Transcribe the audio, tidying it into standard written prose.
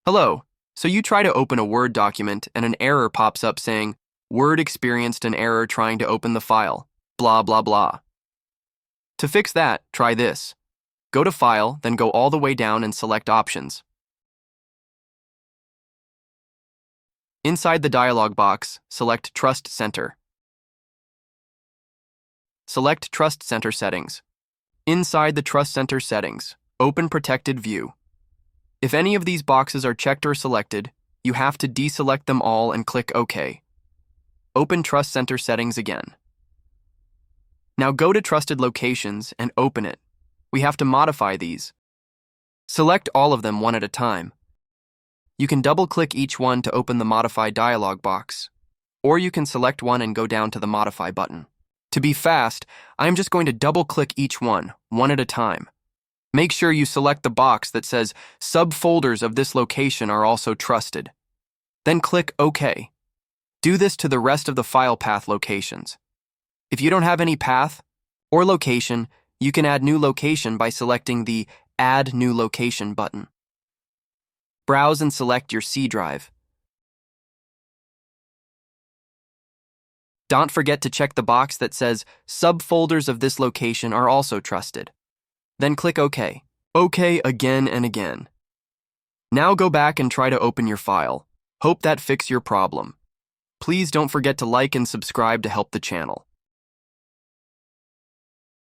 Hello. So you try to open a Word document and an error pops up saying, Word experienced an error trying to open the file, blah, blah, blah. To fix that, try this. Go to File, then go all the way down and select Options. Inside the dialog box, select Trust Center. Select Trust Center Settings. Inside the Trust Center settings, open Protected View. If any of these boxes are checked or selected, you have to deselect them all and click OK. Open Trust Center Settings again. Now go to Trusted Locations and open it. We have to modify these. Select all of them one at a time. You can double-click each one to open the Modify dialog box, or you can select one and go down to the Modify button. To be fast, I'm just going to double-click each one at a time. Make sure you select the box that says Subfolders of this location are also trusted. Then click OK. Do this to the rest of the file path locations. If you don't have any path or location, you can add new location by selecting the Add New Location button. Browse and select your C drive. Don't forget to check the box that says Subfolders of this location are also trusted. Then click OK. OK again and again. Now go back and try to open your file. Hope that fixed your problem. Please don't forget to like and subscribe to help the channel.